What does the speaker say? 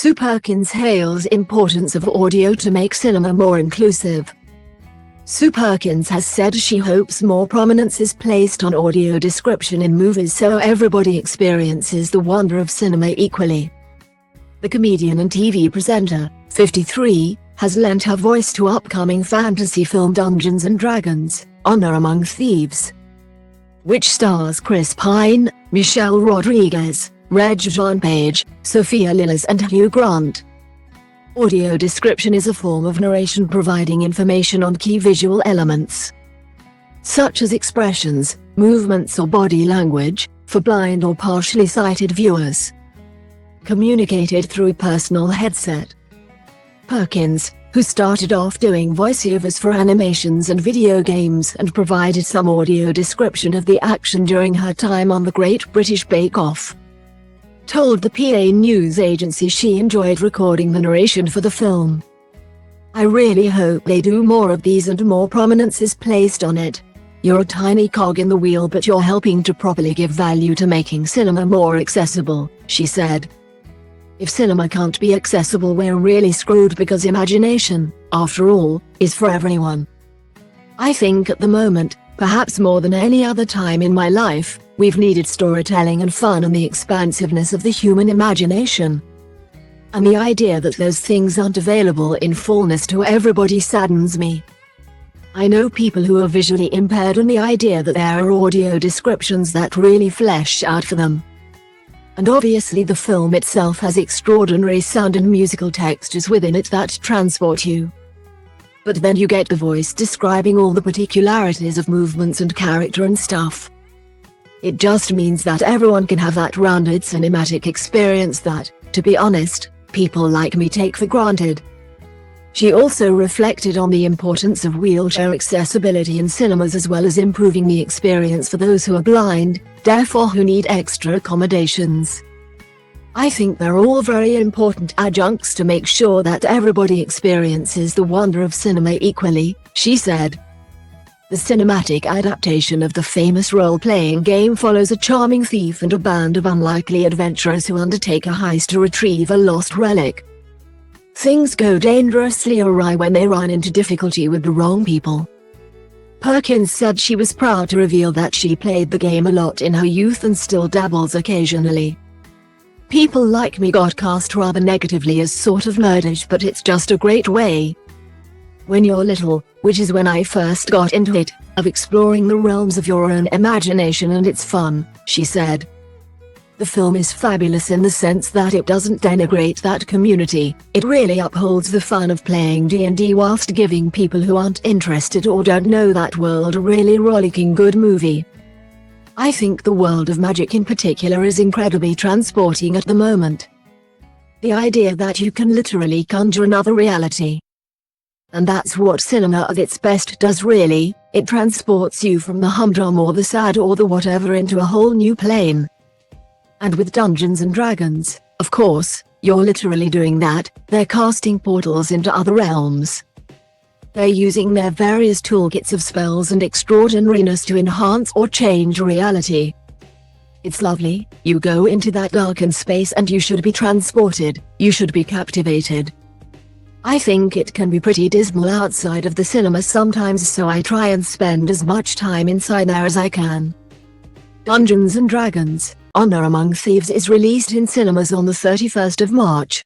Sue Perkins hails importance of audio to make cinema more inclusive. Sue Perkins has said she hopes more prominence is placed on audio description in movies so everybody experiences the wonder of cinema equally. The comedian and TV presenter, 53, has lent her voice to upcoming fantasy film Dungeons & Dragons: Among Thieves, which stars Chris Pine, Michelle Rodriguez, Rege-Jean Page, Sophia, Lillis and Hugh Grant. Audio description is a form of narration providing information on key visual elements, such as expressions, movements or body language, for blind or partially sighted viewers, communicated through a personal headset. Perkins, who started off doing voiceovers for animations and video games and provided some audio description of the action during her time on the Great British Bake Off, told the PA news agency she enjoyed recording the narration for the film. "I really hope they do more of these and more prominence is placed on it. You're a tiny cog in the wheel, but you're helping to properly give value to making cinema more accessible," she said. "If cinema can't be accessible, we're really screwed because imagination, after all, is for everyone. I think at the moment, perhaps more than any other time in my life, we've needed storytelling and fun and the expansiveness of the human imagination. And the idea that those things aren't available in fullness to everybody saddens me. I know people who are visually impaired, and the idea that there are audio descriptions that really flesh out for them. And obviously the film itself has extraordinary sound and musical textures within it that transport you. But then you get the voice describing all the particularities of movements and character and stuff. It just means that everyone can have that rounded cinematic experience that, to be honest, people like me take for granted." She also reflected on the importance of wheelchair accessibility in cinemas, as well as improving the experience for those who are blind, deaf or who need extra accommodations. "I think they're all very important adjuncts to make sure that everybody experiences the wonder of cinema equally," she said. The cinematic adaptation of the famous role-playing game follows a charming thief and a band of unlikely adventurers who undertake a heist to retrieve a lost relic. Things go dangerously awry when they run into difficulty with the wrong people. Perkins said she was proud to reveal that she played the game a lot in her youth and still dabbles occasionally. "People like me got cast rather negatively as sort of nerdish, but it's just a great way, when you're little, which is when I first got into it, of exploring the realms of your own imagination, and it's fun," she said. The film is fabulous in the sense that it doesn't denigrate that community, it really upholds the fun of playing D&D whilst giving people who aren't interested or don't know that world a really rollicking good movie. "I think the world of magic in particular is incredibly transporting at the moment. The idea that you can literally conjure another reality. And that's what cinema at its best does really, it transports you from the humdrum or the sad or the whatever into a whole new plane. And with Dungeons & Dragons, of course, you're literally doing that. They're casting portals into other realms. They're using their various toolkits of spells and extraordinariness to enhance or change reality. It's lovely. You go into that darkened space and you should be transported, you should be captivated. I think it can be pretty dismal outside of the cinema sometimes, so I try and spend as much time inside there as I can." Dungeons & Dragons: Honor Among Thieves is released in cinemas on the 31st of March.